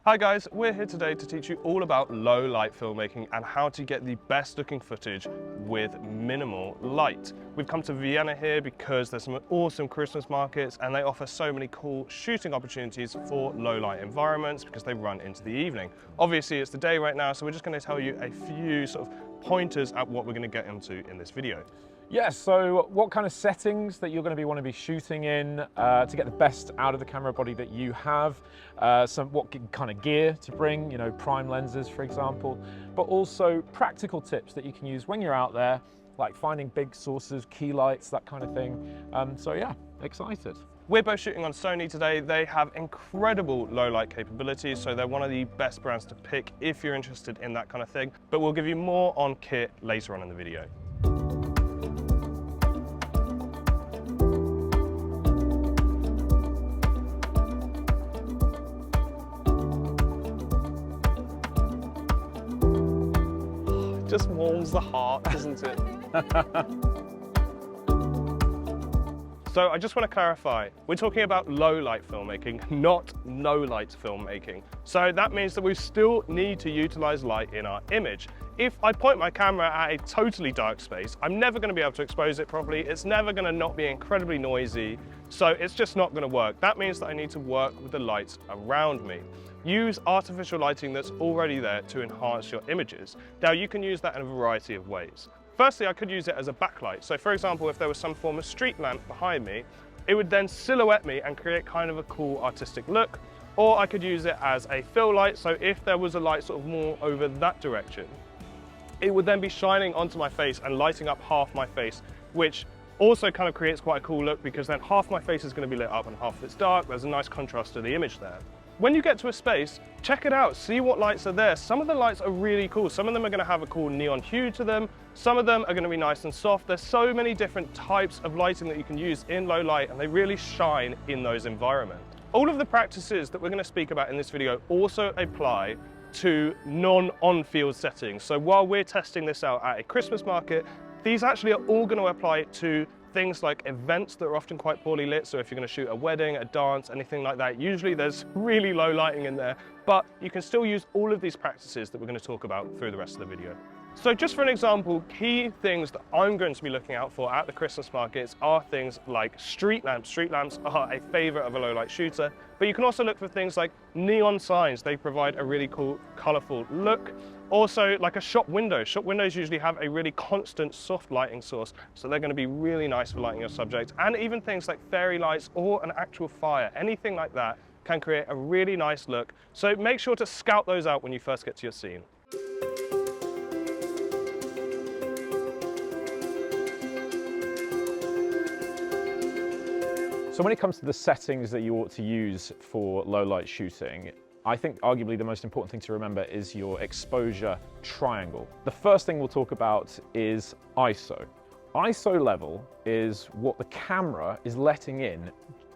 Hi guys, we're here today to teach you all about low light filmmaking and how to get the best looking footage with minimal light. We've come to Vienna here because there's some awesome Christmas markets and they offer so many cool shooting opportunities for low light environments because they run into the evening. Obviously it's the day right now, so we're just going to tell you a few sort of pointers at what we're going to get into in this video. Yeah, so what kind of settings that you're going to want to be shooting in to get the best out of the camera body that you have, what kind of gear to bring, prime lenses, for example, but also practical tips that you can use when you're out there, like finding big sources, key lights, that kind of thing. So yeah, excited. We're both shooting on Sony today. They have incredible low light capabilities, so they're one of the best brands to pick if you're interested in that kind of thing, but we'll give you more on kit later on in the video. Just warms the heart, doesn't it? So I just want to clarify, we're talking about low light filmmaking, not no light filmmaking. So that means that we still need to utilize light in our image. If I point my camera at a totally dark space, I'm never going to be able to expose it properly. It's never going to not be incredibly noisy. So it's just not going to work. That means that I need to work with the lights around me. Use artificial lighting that's already there to enhance your images. Now you can use that in a variety of ways. Firstly, I could use it as a backlight. So for example, if there was some form of street lamp behind me, it would then silhouette me and create kind of a cool artistic look. Or I could use it as a fill light. So if there was a light sort of more over that direction, it would then be shining onto my face and lighting up half my face, which also kind of creates quite a cool look because then half my face is going to be lit up and half of it's dark. There's a nice contrast to the image there. When you get to a space, check it out, see what lights are there. Some of the lights are really cool. Some of them are going to have a cool neon hue to them. Some of them are going to be nice and soft. There's so many different types of lighting that you can use in low light, and they really shine in those environments. All of the practices that we're going to speak about in this video also apply to non-on-field settings. So while we're testing this out at a Christmas market, these actually are all going to apply to things like events that are often quite poorly lit. So if you're going to shoot a wedding, a dance, anything like that, usually there's really low lighting in there, but you can still use all of these practices that we're going to talk about through the rest of the video. So just for an example, key things that I'm going to be looking out for at the Christmas markets are things like street lamps. Street lamps are a favorite of a low light shooter, but you can also look for things like neon signs. They provide a really cool, colorful look. Also, like a shop window. Shop windows usually have a really constant soft lighting source, so they're going to be really nice for lighting your subject. And even things like fairy lights or an actual fire, anything like that can create a really nice look. So make sure to scout those out when you first get to your scene. So when it comes to the settings that you ought to use for low light shooting, I think arguably the most important thing to remember is your exposure triangle. The first thing we'll talk about is ISO. ISO level is what the camera is letting in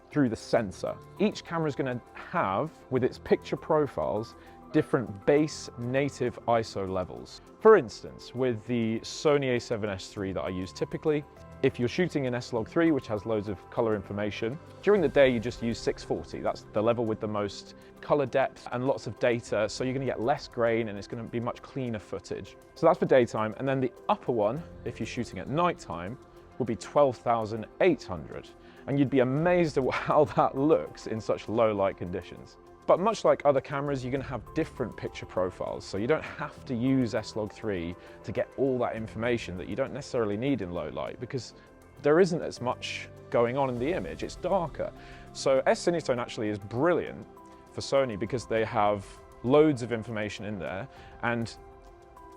through the sensor. Each camera is going to have, with its picture profiles, different base native ISO levels. For instance, with the Sony A7S III that I use typically, if you're shooting in S-Log3, which has loads of color information, during the day you just use 640. That's the level with the most color depth and lots of data, so you're going to get less grain and it's going to be much cleaner footage. So that's for daytime, and then the upper one, if you're shooting at nighttime, will be 12,800. And you'd be amazed at how that looks in such low light conditions. But much like other cameras, you're going to have different picture profiles, so you don't have to use S-Log3 to get all that information that you don't necessarily need in low light, because there isn't as much going on in the image, it's darker. So S-Cinetone actually is brilliant for Sony because they have loads of information in there, and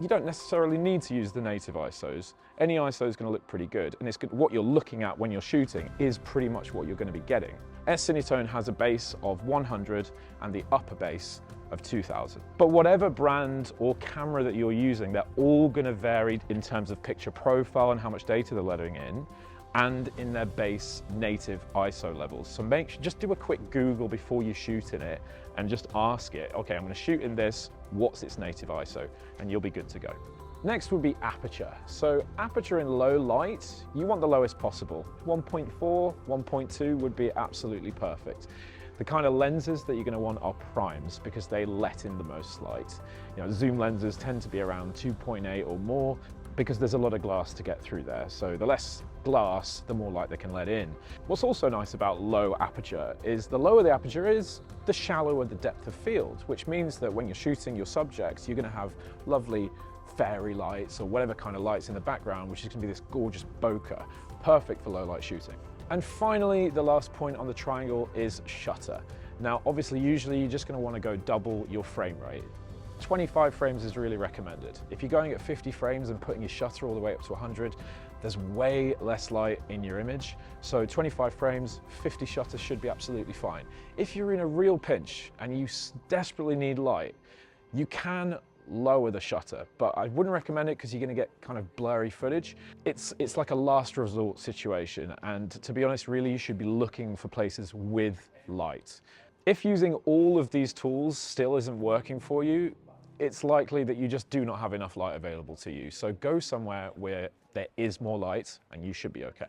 you don't necessarily need to use the native ISOs. Any ISO is going to look pretty good, and it's good. What you're looking at when you're shooting is pretty much what you're going to be getting. S-Cinetone has a base of 100 and the upper base of 2000. But whatever brand or camera that you're using, they're all going to vary in terms of picture profile and how much data they're letting in, and in their base native ISO levels. So just do a quick Google before you shoot in it and just ask it, okay, I'm going to shoot in this, what's its native ISO? And you'll be good to go. Next would be aperture. So aperture in low light, you want the lowest possible. 1.4, 1.2 would be absolutely perfect. The kind of lenses that you're going to want are primes because they let in the most light. You know, zoom lenses tend to be around 2.8 or more because there's a lot of glass to get through there. So the less glass, the more light they can let in. What's also nice about low aperture is the lower the aperture is, the shallower the depth of field, which means that when you're shooting your subjects, you're going to have lovely fairy lights or whatever kind of lights in the background, which is going to be this gorgeous bokeh, perfect for low light shooting. And finally, the last point on the triangle is shutter. Now, obviously, usually you're just going to want to go double your frame rate. 25 frames is really recommended. If you're going at 50 frames and putting your shutter all the way up to 100, there's way less light in your image. So 25 frames, 50 shutter should be absolutely fine. If you're in a real pinch and you desperately need light, you can lower the shutter, but I wouldn't recommend it because you're going to get kind of blurry footage. It's like a last resort situation, and to be honest, really you should be looking for places with light. If using all of these tools still isn't working for you, it's likely that you just do not have enough light available to you. So go somewhere where there is more light and you should be okay.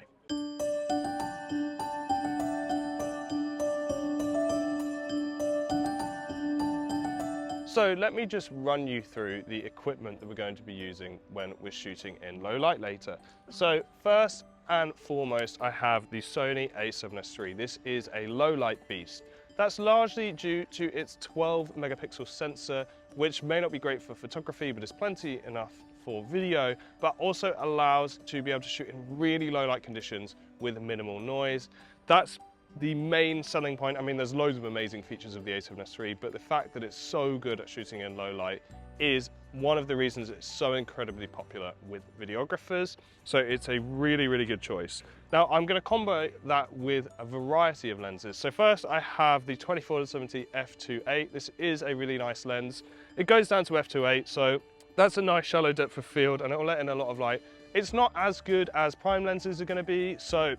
So let me just run you through the equipment that we're going to be using when we're shooting in low light later. So first and foremost, I have the Sony A7S III. This is a low light beast. That's largely due to its 12 megapixel sensor, which may not be great for photography, but is plenty enough for video, but also allows to be able to shoot in really low light conditions with minimal noise. That's the main selling point. I mean, there's loads of amazing features of the A7S III, but the fact that it's so good at shooting in low light is one of the reasons it's so incredibly popular with videographers. So it's a really, really good choice. Now I'm going to combo that with a variety of lenses. So first I have the 24-70 f2.8. This is a really nice lens. It goes down to f2.8, so that's a nice shallow depth of field and it will let in a lot of light. It's not as good as prime lenses are going to be, so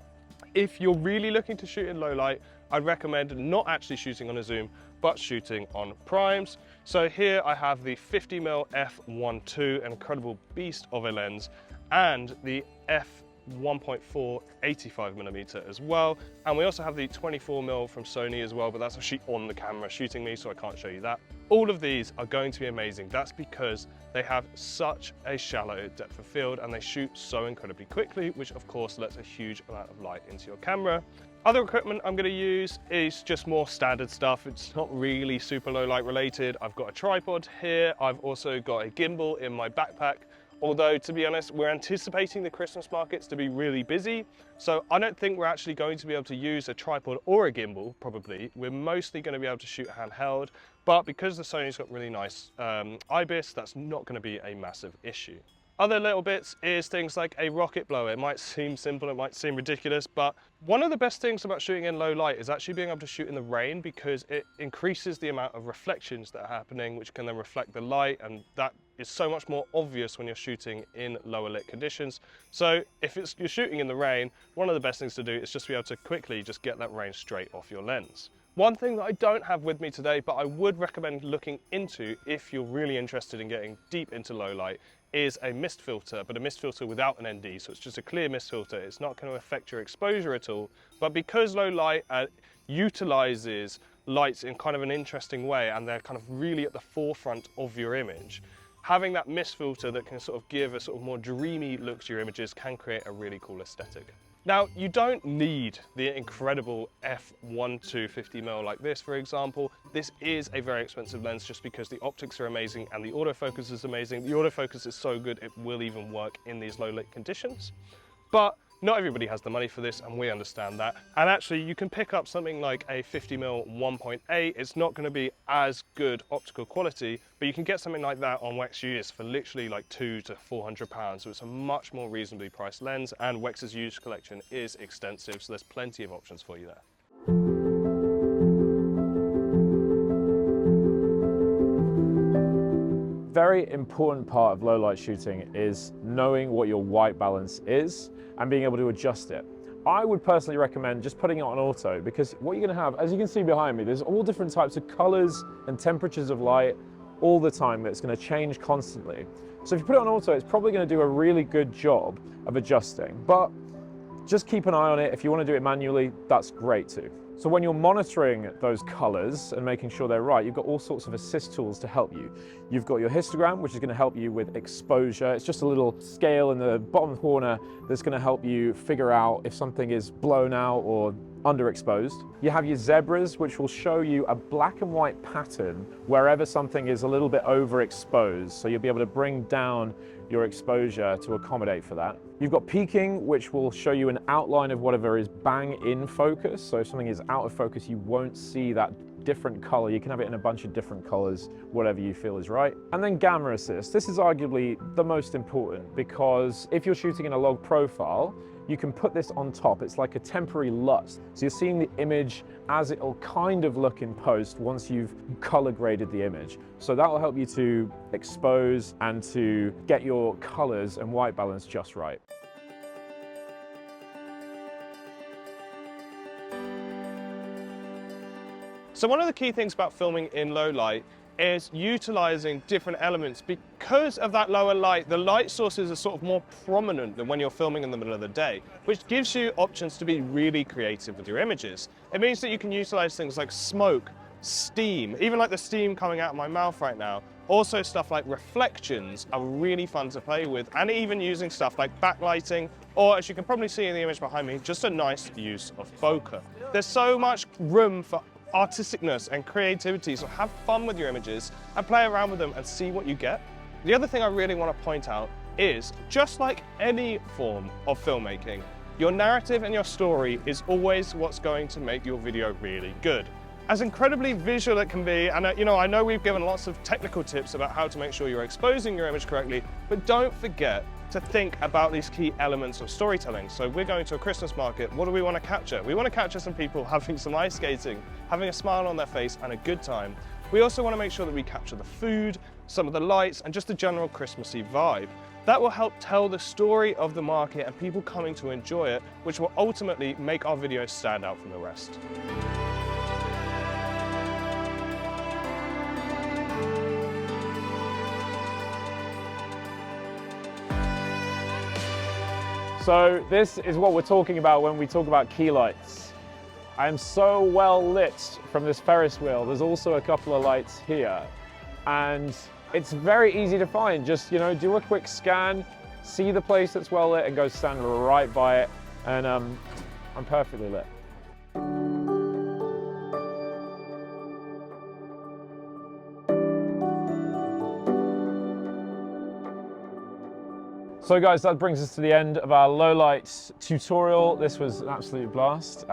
if you're really looking to shoot in low light, I'd recommend not actually shooting on a zoom, but shooting on primes. So here I have the 50mm f1.2, an incredible beast of a lens, and the f1.4 85mm as well. And we also have the 24mm from Sony as well, but that's actually on the camera shooting me, so I can't show you that. All of these are going to be amazing. That's because they have such a shallow depth of field and they shoot so incredibly quickly, which of course lets a huge amount of light into your camera. Other equipment I'm going to use is just more standard stuff. It's not really super low light related. I've got a tripod here. I've also got a gimbal in my backpack. Although, to be honest, we're anticipating the Christmas markets to be really busy. So I don't think we're actually going to be able to use a tripod or a gimbal, probably. We're mostly going to be able to shoot handheld. But because the Sony's got really nice IBIS, that's not going to be a massive issue. Other little bits is things like a rocket blower. It might seem simple, it might seem ridiculous, but one of the best things about shooting in low light is actually being able to shoot in the rain, because it increases the amount of reflections that are happening, which can then reflect the light, and that is so much more obvious when you're shooting in lower lit conditions. So if you're shooting in the rain, one of the best things to do is just be able to quickly just get that rain straight off your lens. One thing that I don't have with me today, but I would recommend looking into if you're really interested in getting deep into low light, is a mist filter, but a mist filter without an ND. So it's just a clear mist filter. It's not going to affect your exposure at all. But because low light utilizes lights in kind of an interesting way, and they're kind of really at the forefront of your image, having that mist filter that can sort of give a sort of more dreamy look to your images can create a really cool aesthetic. Now, you don't need the incredible f1.2 50mm like this, for example. This is a very expensive lens just because the optics are amazing and the autofocus is amazing. The autofocus is so good it will even work in these low lit conditions. But not everybody has the money for this, and we understand that. And actually, you can pick up something like a 50mm 1.8. It's not going to be as good optical quality, but you can get something like that on Wex used for literally like £200 to £400. So it's a much more reasonably priced lens, and Wex's used collection is extensive, so there's plenty of options for you there. Very important part of low light shooting is knowing what your white balance is and being able to adjust it. I would personally recommend just putting it on auto, because what you're going to have, as you can see behind me, there's all different types of colors and temperatures of light all the time that's going to change constantly. So if you put it on auto, it's probably going to do a really good job of adjusting, but just keep an eye on it. If you want to do it manually, that's great too. So when you're monitoring those colors and making sure they're right, you've got all sorts of assist tools to help you. You've got your histogram, which is going to help you with exposure. It's just a little scale in the bottom corner that's going to help you figure out if something is blown out or underexposed. You have your zebras, which will show you a black and white pattern wherever something is a little bit overexposed. So you'll be able to bring down your exposure to accommodate for that. You've got peaking, which will show you an outline of whatever is bang in focus. So if something is out of focus, you won't see that different color. You can have it in a bunch of different colors, whatever you feel is right. And then gamma assist. This is arguably the most important, because if you're shooting in a log profile, you can put this on top. It's like a temporary LUT. So you're seeing the image as it'll kind of look in post once you've color graded the image. So that will help you to expose and to get your colors and white balance just right. So one of the key things about filming in low light is utilizing different elements. Because of that lower light, the light sources are sort of more prominent than when you're filming in the middle of the day, which gives you options to be really creative with your images. It means that you can utilize things like smoke, steam, even like the steam coming out of my mouth right now. Also stuff like reflections are really fun to play with, and even using stuff like backlighting, or as you can probably see in the image behind me, just a nice use of bokeh. There's so much room for artisticness and creativity, so have fun with your images and play around with them and see what you get. The other thing I really want to point out is, just like any form of filmmaking, your narrative and your story is always what's going to make your video really good. As incredibly visual it can be, and I know we've given lots of technical tips about how to make sure you're exposing your image correctly, but don't forget to think about these key elements of storytelling. So we're going to a Christmas market. What do we want to capture? We want to capture some people having some ice skating, having a smile on their face and a good time. We also want to make sure that we capture the food, some of the lights, and just the general Christmassy vibe. That will help tell the story of the market and people coming to enjoy it, which will ultimately make our videos stand out from the rest. So this is what we're talking about when we talk about key lights. I am so well lit from this Ferris wheel. There's also a couple of lights here, and it's very easy to find. Just, do a quick scan, see the place that's well lit and go stand right by it, and I'm perfectly lit. So guys, that brings us to the end of our low light tutorial. This was an absolute blast.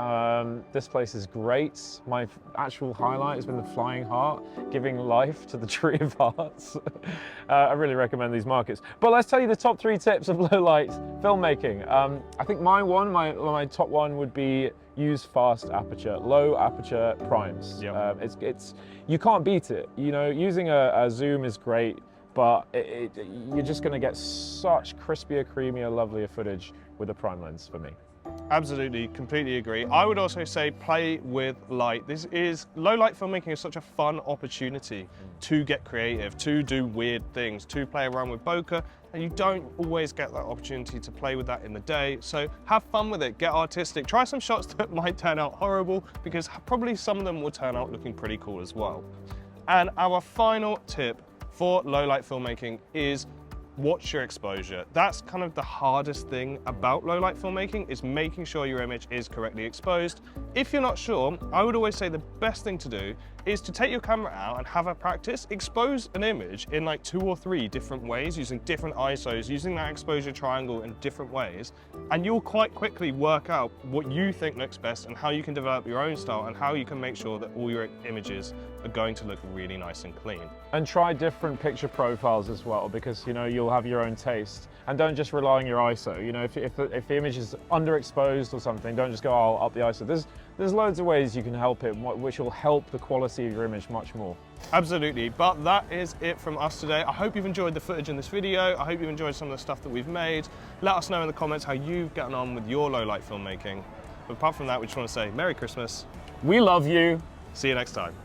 This place is great. My actual highlight has been the flying heart, giving life to the tree of hearts. I really recommend these markets. But let's tell you the top 3 tips of low light filmmaking. I think my top one would be use fast aperture, low aperture primes. Yep. You can't beat it. Using a zoom is great, but you're just going to get such crispier, creamier, lovelier footage with a prime lens for me. Absolutely, completely agree. I would also say play with light. Low light filmmaking is such a fun opportunity to get creative, to do weird things, to play around with bokeh, and you don't always get that opportunity to play with that in the day. So have fun with it, get artistic, try some shots that might turn out horrible, because probably some of them will turn out looking pretty cool as well. And our final tip for low light filmmaking is watch your exposure. That's kind of the hardest thing about low light filmmaking, is making sure your image is correctly exposed. If you're not sure, I would always say the best thing to do is to take your camera out and have a practice, expose an image in like 2 or 3 different ways, using different ISOs, using that exposure triangle in different ways, and you'll quite quickly work out what you think looks best and how you can develop your own style and how you can make sure that all your images are going to look really nice and clean. And try different picture profiles as well, because you'll have your own taste, and don't just rely on your ISO. If the image is underexposed or something, don't just go, oh, I'll up the ISO. There's loads of ways you can help it, which will help the quality of your image much more. Absolutely, but that is it from us today. I hope you've enjoyed the footage in this video. I hope you've enjoyed some of the stuff that we've made. Let us know in the comments how you've gotten on with your low light filmmaking. But apart from that, we just want to say Merry Christmas. We love you. See you next time.